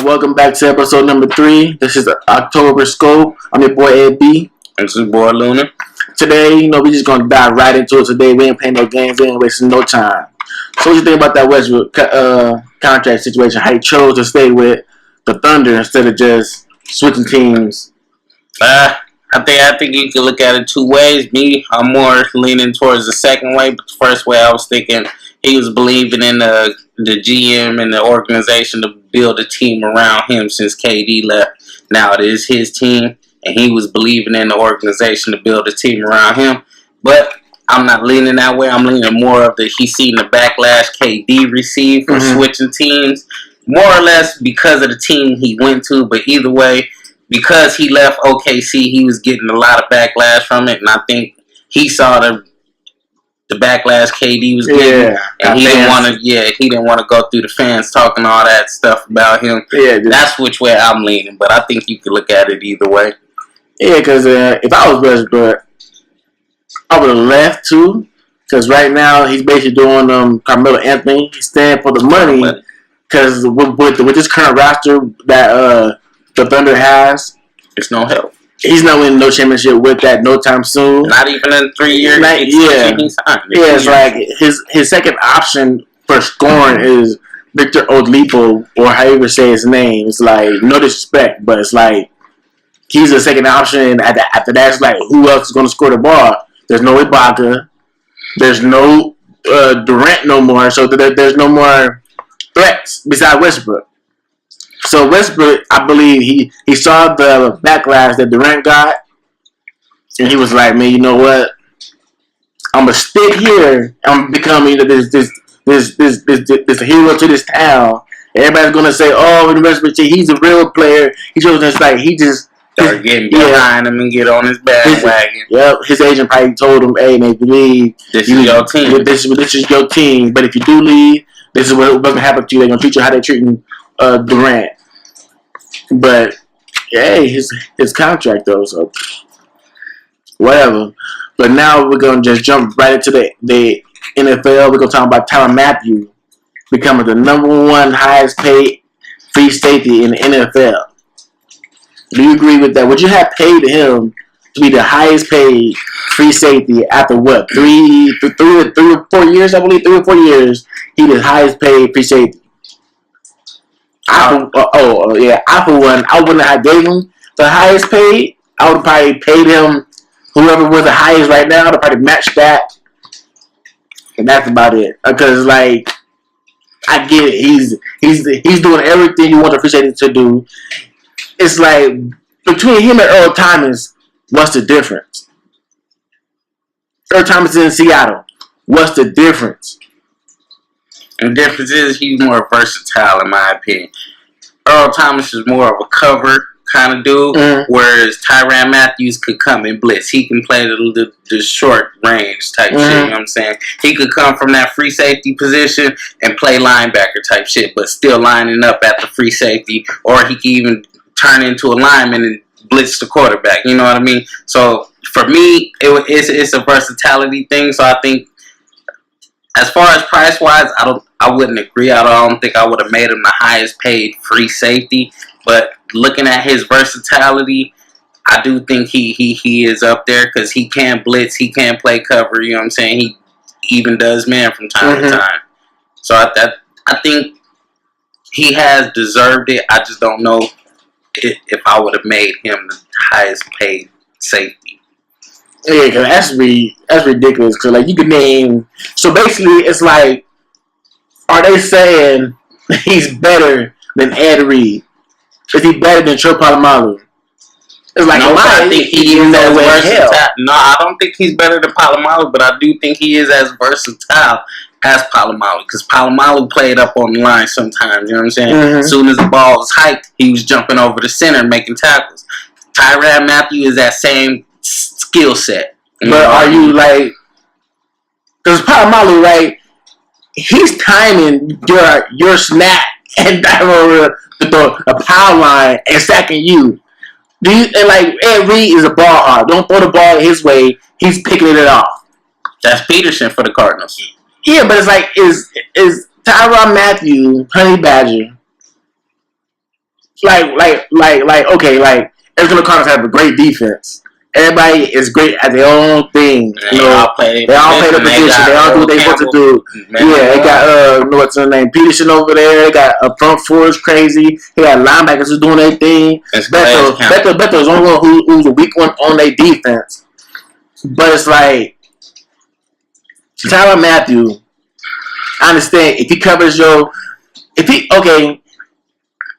Welcome back to episode number 3. This is the October Scope. I'm your boy Ed B. This is boy Luna. Today, we just gonna dive right into it. Today, we ain't playing no games. We ain't wasting no time. So, what you think about that Westbrook contract situation? How he chose to stay with the Thunder instead of just switching teams? I think you can look at it two ways. Me, I'm more leaning towards the second way, but the first way I was thinking he was believing in the GM and the organization to build a team around him since KD left. Now it is his team, and he was believing in the organization to build a team around him. But I'm not leaning that way. I'm leaning more of he's seen the backlash KD received for switching teams, more or less because of the team he went to. But either way, because he left OKC, he was getting a lot of backlash from it, and I think he saw the backlash KD was getting, and he didn't want to go through the fans talking all that stuff about him. Yeah, that's which way I'm leaning, but I think you could look at it either way. Yeah, because if I was Westbrook, I would have left too. Because right now he's basically doing Carmelo Anthony. He's staying for the money. Because with this current roster that the Thunder has, it's no help. He's not winning no championship with that no time soon. Not even in 3 years. It's like his second option for scoring is Victor Oladipo, or however you say his name. It's like, no disrespect, but it's like he's the second option. After that, it's like, who else is going to score the ball? There's no Ibaka. There's no Durant no more. So there's no more threats besides Westbrook. So Westbrook, I believe he saw the backlash that Durant got, and he was like, "Man, you know what? I'm gonna stick here. I'm becoming this hero to this town. Everybody's gonna say, oh, in Westbrook, he's a real player. He just like he just start getting behind him and get on his bandwagon. His agent probably told him, "Hey, man, if you leave, this is your team. This is your team. But if you do leave, this is what's gonna happen to you. They're gonna treat you how they're treating Durant." But hey, his contract though, so whatever. But now we're gonna just jump right into the NFL. We're gonna talk about Tyrann Mathieu becoming the number 1 highest paid free safety in the NFL. Do you agree with that? Would you have paid him to be the highest paid free safety after what? 3 or 4 years? I believe 3 or 4 years. He the highest paid free safety. I for one, I wouldn't have gave him the highest paid. I would have probably paid him whoever was the highest right now. I would have probably matched that, and that's about it. Because like, I get it. He's doing everything you want the free safety to do. It's like between him and Earl Thomas, what's the difference? Earl Thomas is in Seattle. What's the difference? And the difference is he's more versatile, in my opinion. Earl Thomas is more of a cover kind of dude, whereas Tyrann Mathieu could come and blitz. He can play the short range type shit, you know what I'm saying? He could come from that free safety position and play linebacker type shit, but still lining up at the free safety, or he could even turn into a lineman and blitz the quarterback, you know what I mean? So for me, it's a versatility thing, so I think as far as price-wise, I wouldn't agree. I don't think I would have made him the highest paid free safety. But looking at his versatility, I do think he is up there because he can blitz, he can play cover. You know what I'm saying? He even does man from time to time. So I think he has deserved it. I just don't know if I would have made him the highest paid safety. Yeah, because that's ridiculous. Because like you could name. So basically, it's like, are they saying he's better than Ed Reed? Is he better than Joe Polamalu? It's like, no, I think he is as versatile. No, I don't think he's better than Polamalu, but I do think he is as versatile as Polamalu, because Polamalu played up on the line sometimes. You know what I'm saying? As soon as the ball was hiked, he was jumping over the center making tackles. Tyrann Mathieu is that same skill set. But are you like, because Polamalu, right? He's timing your snap and the power line and sacking you. And like Ed Reed is a ball hog. Don't throw the ball his way. He's picking it off. That's Peterson for the Cardinals. Yeah, but it's like is Tyrann Mathieu, Honey Badger, Okay, like Arizona Cardinals have a great defense. Everybody is great at their own thing. You know, they all play the position. They all do what they supposed to do. Yeah, they got what's his name, Peterson over there. They got a front four is crazy. They got linebackers who's doing their thing. Beto is only one who's a weak one on their defense. But it's like Tyrann Mathieu. I understand if he covers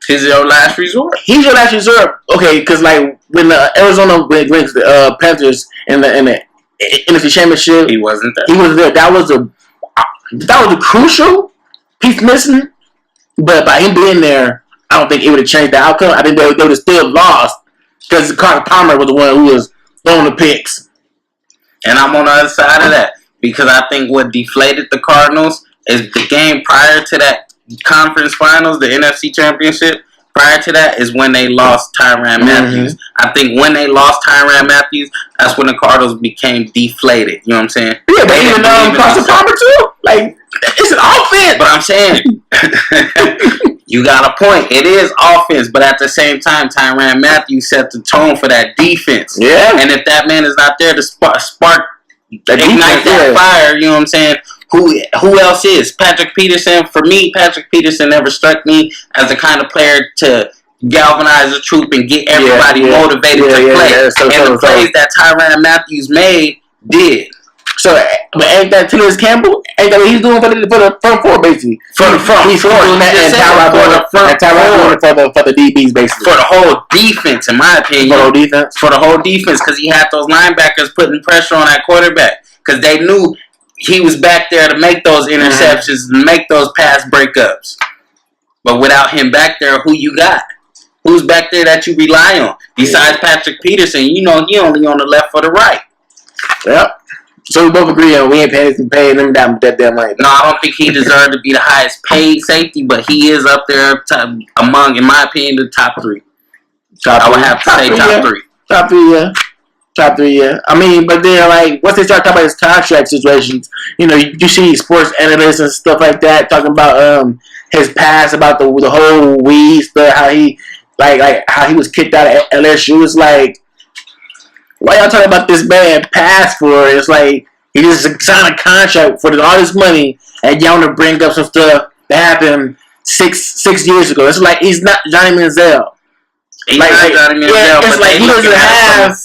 he's your last resort. He's your last resort. Okay, because like when Arizona went against the Panthers in the NFC Championship, he wasn't there. He wasn't there. That was a crucial piece missing. But by him being there, I don't think it would have changed the outcome. I think they would have still lost because Carter Palmer was the one who was throwing the picks. And I'm on the other side of that because I think what deflated the Cardinals is the game prior to that conference finals, the NFC Championship. Prior to that is when they lost Tyrann Mathieu. I think when they lost Tyrann Mathieu, that's when the Cardinals became deflated. You know what I'm saying? Yeah, but even Carson Palmer too. Like it's an offense. But I'm saying you got a point. It is offense, but at the same time, Tyrann Mathieu set the tone for that defense. Yeah. And if that man is not there to spark ignite that fire, you know what I'm saying? Who else is? Patrick Peterson. For me, Patrick Peterson never struck me as the kind of player to galvanize the troop and get everybody motivated to play. The plays that Tyrann Mathieu made did. So, but ain't that Tillers Campbell? Ain't that what he's doing for the front four, basically? For the front four. He's doing that and Tyrann doing for the DBs, basically. For the whole defense, in my opinion. For the whole defense, because he had those linebackers putting pressure on that quarterback. Because they knew he was back there to make those interceptions and make those pass breakups. But without him back there, who you got? Who's back there that you rely on? Besides Patrick Peterson, you know he only on the left or the right. Yep. So we both agree on we ain't paying him that damn money. No, I don't think he deserved to be the highest paid safety, but he is up there among, in my opinion, the top three. I would have to say top three. Top three, yeah. Top three, yeah. I mean, but then, like, once they start talking about his contract situations, you know, you see sports analysts and stuff like that talking about his past, about the whole weed stuff, how he, how he was kicked out of LSU. It's like, why y'all talking about this man past for? It's like, he just signed a contract for all this money, and y'all want to bring up some stuff that happened six years ago. It's like, he's not Johnny Manziel. He's not Johnny Manziel, yeah, it's like, he doesn't have...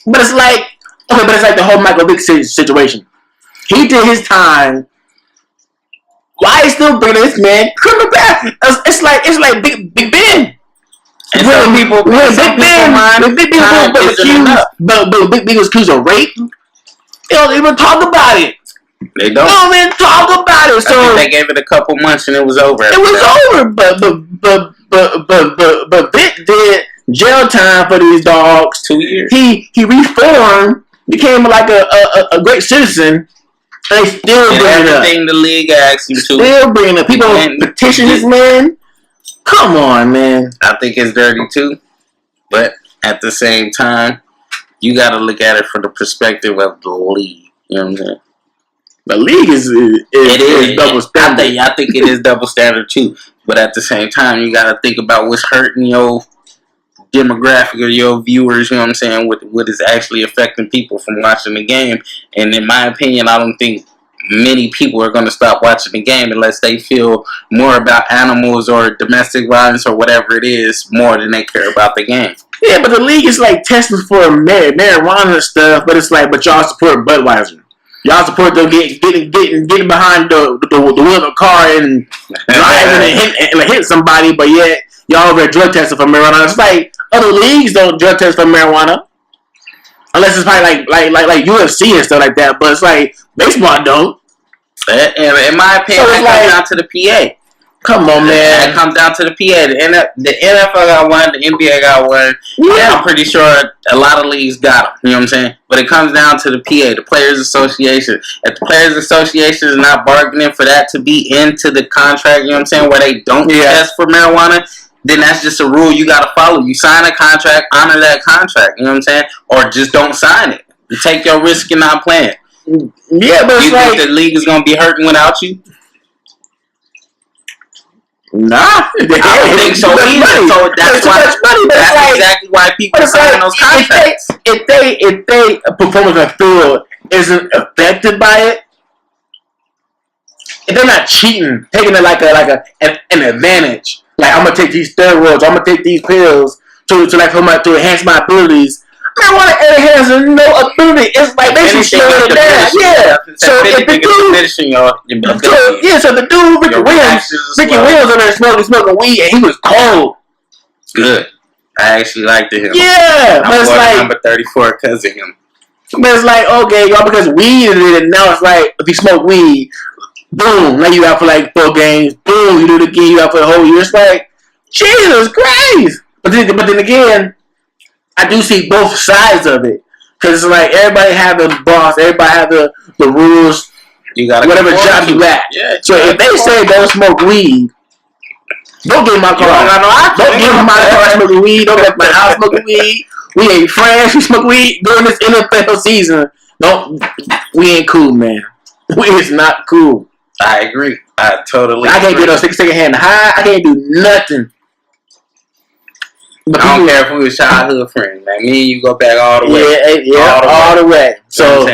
But it's like, the whole Michael Vick situation. He did his time. Why is still bringing this man criminal back? It's like Big Ben. And some people Big Ben was accused of rape. They don't even talk about it. They don't even talk about it. So I think they gave it a couple months and it was over. It was over, but Vick did jail time for these dogs. 2 years. He reformed, became like a great citizen. They still bring it up. Everything the league asks you to. Still bringing it up. People petition this man. Come on, man. I think it's dirty too, but at the same time, you got to look at it from the perspective of the league. You know what I'm saying? The league is double standard. I think it is double standard too. But at the same time, you got to think about what's hurting your demographic or your viewers. You know what I'm saying? What is actually affecting people from watching the game. And in my opinion, I don't think many people are going to stop watching the game unless they feel more about animals or domestic violence or whatever it is more than they care about the game. Yeah, but the league is like testing for marijuana and stuff. But it's like, but y'all support Budweiser. Y'all support them getting behind the wheel of a car and driving and hit somebody, but yet y'all over there drug testing for marijuana. It's like other leagues don't drug test for marijuana, unless it's probably like UFC and stuff like that. But it's like baseball don't. In my opinion, it comes down to the PA. Come on, man. It comes down to the PA. The NFL got one. The NBA got one. Yeah. I'm pretty sure a lot of leagues got them. You know what I'm saying? But it comes down to the PA, the Players Association. If the Players Association is not bargaining for that to be into the contract, you know what I'm saying, where they don't test for marijuana, then that's just a rule you got to follow. You sign a contract, honor that contract. You know what I'm saying? Or just don't sign it. You take your risk and not play it. Yeah, but you think the league is going to be hurting without you? Nah, I don't think so either. So that's exactly why people sign those contracts. If they performance on the field isn't affected by it, if they're not cheating, taking it like an advantage, like I'm gonna take these steroids, I'm gonna take these pills to enhance my abilities. I want to enhance no ability. It's like basically slowing it down. Yeah. So if the dude, so the dude Ricky Williams over there smoking weed, and he was cold. Good. I actually liked him. Yeah, but it's like number 34 because of him. But it's like, okay, y'all, because weed is it, and now it's like if you smoke weed, boom, now you out for like 4 games. Boom, you do it again, you out for the whole year. It's like Jesus Christ. But then again, I do see both sides of it, because it's like everybody have a boss, everybody have the rules. You got whatever job you at. Yeah, so if they say don't smoke weed, don't get in my car. Don't get in my car smoking weed. Don't get in my house smoking weed. We ain't friends. We smoke weed during this NFL season. We ain't cool, man. We is not cool. I agree. I totally. I can't get no second hand high. I can't do nothing. But I don't care if we were childhood friends, man. Me and you go back all the way. Yeah, all the way. So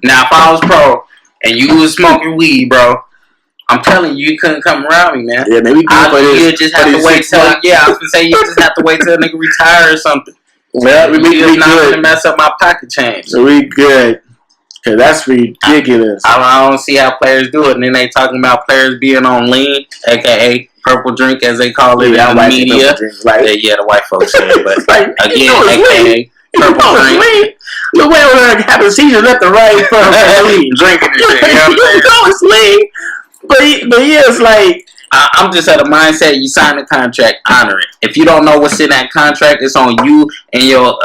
now, if I was pro and you was smoking weed, bro, I'm telling you, you couldn't come around me, man. Yeah, maybe you just have to wait till. Yeah, I was gonna say you just have to wait till a nigga retire or something. Well, we not gonna mess up my pocket change. So we good. Cause that's ridiculous. I don't see how players do it. And then they talking about players being on lean, aka purple drink, as they call it in the media. The white folks say it, but like, again, aka purple drink. The way we're having seizures left and right from lean drinking and shit. You know it's lean, but yeah, it's like I'm just at a mindset. You sign a contract, honor it. If you don't know what's in that contract, it's on you and your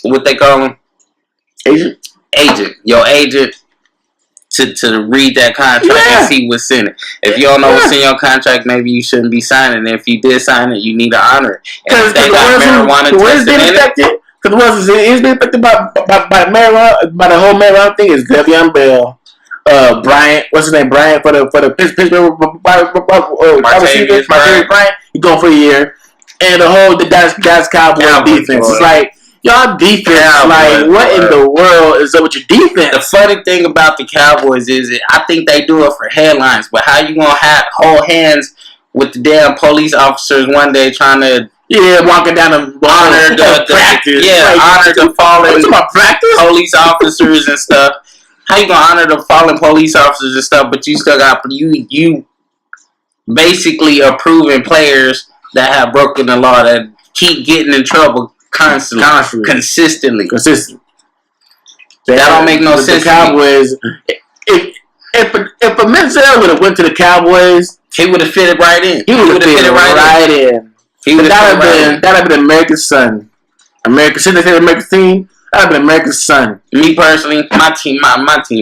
what they call them, your agent, to read that contract and see what's in it. If you don't know what's in your contract, maybe you shouldn't be signing it. If you did sign it, you need to honor it. And if they got marijuana tested in it, because what is being affected by marijuana, by the whole marijuana thing is Le'Veon Bell, Bryant, what's his name, Bryant for the Pittsburgh Martavis Bryant, he's going for a year, and the whole Dallas Cowboys defense. It's like, y'all defense, what in the world is up with your defense? The funny thing about the Cowboys is, I think they do it for headlines, but how you gonna hold hands with the damn police officers one day trying to walking down the honor the fallen police officers and stuff? How you gonna honor the fallen police officers and stuff, but you still got you basically approving players that have broken the law, that keep getting in trouble constantly. Consistently. That don't make no sense. The Cowboys, if a Menzel would have went to the Cowboys, he would have fitted right in. He would have fitted right in. That'd have been America's son. Since they said America's team, that'd have been America's son. Me personally, my team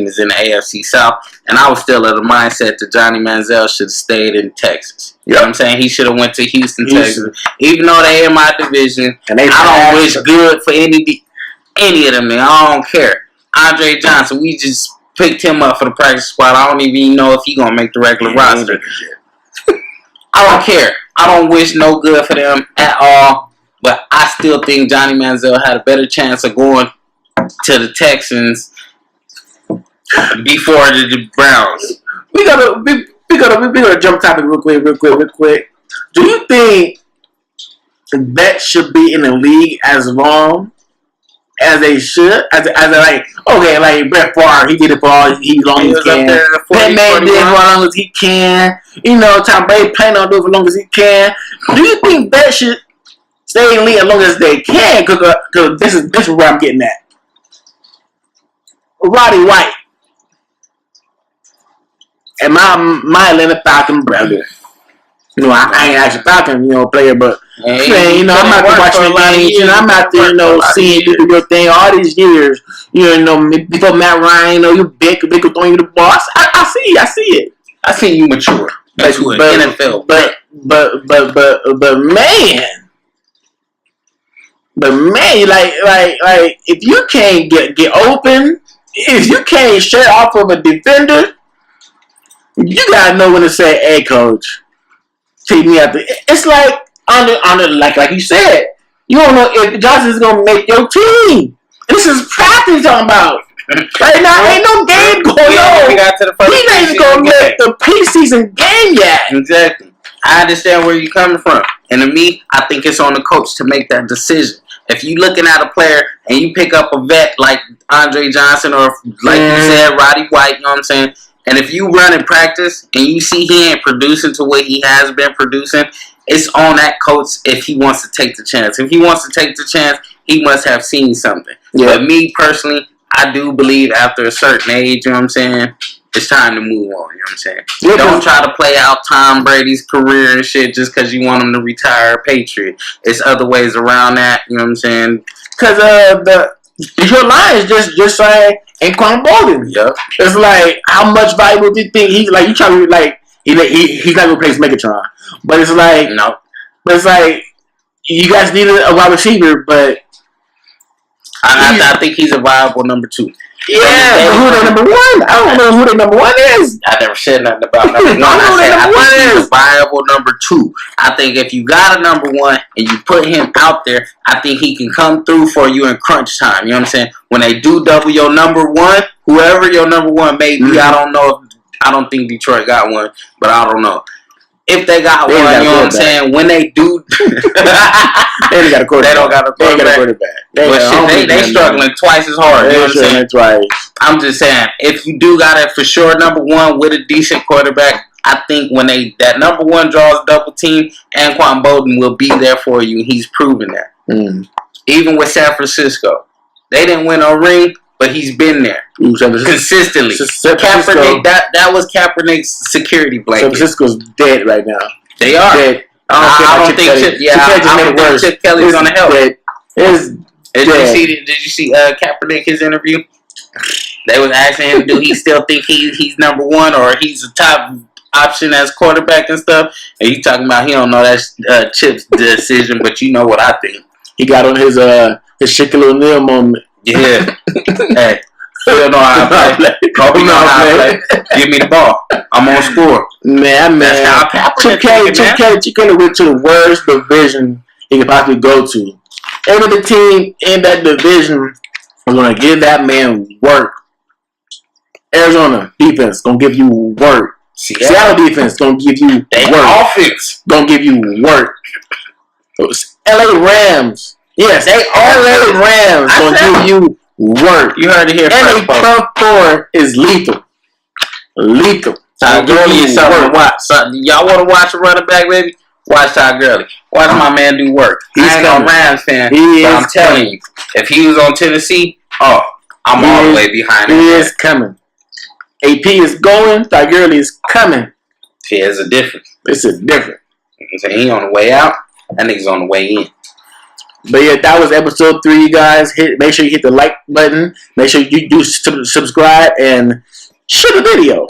is in the AFC South, and I was still of the mindset that Johnny Manziel should have stayed in Texas. You know what I'm saying? He should have went to Houston, Texas. Even though they in my division, and I don't wish good for any of them. I don't care. Andre Johnson, we just picked him up for the practice squad. I don't even know if he gonna make the regular roster. I don't care. I don't wish no good for them at all. But I still think Johnny Manziel had a better chance of going to the Texans before the Browns. We gotta jump topic real quick. Do you think that should be in the league as long as they should? As like Brett Favre, he did it for all he long as he can. That man did it for as long as he can. You know, Tom Brady planning on doing it for as long as he can. Do you think that should stay in the league as long as they can? Because this is where I'm getting at. Roddy White and my Atlanta Falcon brother. You know, I ain't actually Falcon, player, but I'm out there watching the games. I'm out there, seeing you do your thing all these years. Before Matt Ryan, you big throwing you the boss. I see it. I see you mature. That's what NFL. But man, like if you can't get open, if you can't shut off of a defender, You gotta know when to say, "Hey, coach, take me out." It's like on the like you said, you don't know if Johnson's gonna make your team. This is practice talking about. Right now, ain't no game going on. He ain't even gonna make the preseason game yet. Exactly. I understand where you're coming from, and to me, I think it's on the coach to make that decision. If you looking at a player and you pick up a vet like Andre Johnson or like you said, Roddy White, you know what I'm saying? And if you run in practice and you see he ain't producing to what he has been producing, it's on that coach if he wants to take the chance. If he wants to take the chance, he must have seen something. Yeah. But me personally, I do believe after a certain age, you know what I'm saying, it's time to move on, you know what I'm saying? Yeah, don't try to play out Tom Brady's career and shit just because you want him to retire a Patriot. It's other ways around that, you know what I'm saying? Because your line is just saying Anquan Bolden. Yep. It's like, how much valuable do you think he's like? You try to like he's not gonna replace Megatron, but it's like no. But it's like you guys need a wide receiver, but I think he's a viable number 2. Yeah, but who the number 1? I don't know who the number 1 is. I never said nothing about number 1. I think he's a viable number 2. I think if you got a number 1 and you put him out there, I think he can come through for you in crunch time. You know what I'm saying? When they do double your number 1, whoever your number 1 may be, I don't know. I don't think Detroit got one, but I don't know. If they got one, you know what I'm saying? When they do, they got a quarterback. They don't got a quarterback. They struggling twice as hard. You know what I'm saying? Twice. I'm just saying, if you do got it for sure, number 1 with a decent quarterback, I think when that number 1 draws double team, Anquan Bolden will be there for you. He's proven that. Even with San Francisco, they didn't win a ring, but he's been there consistently. Kaepernick, that was Kaepernick's security blanket. San Francisco's dead right now. They are. Dead. I don't think Chip Kelly's gonna help. Did you see Kaepernick, his interview? They was asking him, do he still think he's number 1 or he's a top option as quarterback and stuff? And he's talking about he don't know that's Chip's decision, but you know what I think. He got on his Shaquille O'Neal moment. Yeah. Hey, still know how I play. Kobe know how I play. Give me the ball. I'm on score. Man. Chip Kelly went to the worst division he could possibly go to. Every other team in that division was going to give that man work. Arizona defense going to give you work. Seattle defense going to give you work. Offense going to give you work. LA Rams. Yes, LA Rams going to give you work. You heard it here first. And a front four is lethal. Todd Gurley is something to watch. Y'all want to watch a running back, baby? Watch Todd Gurley. Watch my man do work. I ain't no Rams fan, but I'm telling you, if he was on Tennessee, I'm all the way behind him. He is coming. AP is going. Todd Gurley is coming. See, it's a difference. It's a difference. He on the way out. That nigga's on the way in. But yeah, that was episode 3, you guys. Make sure you hit the like button. Make sure you do subscribe and share the video.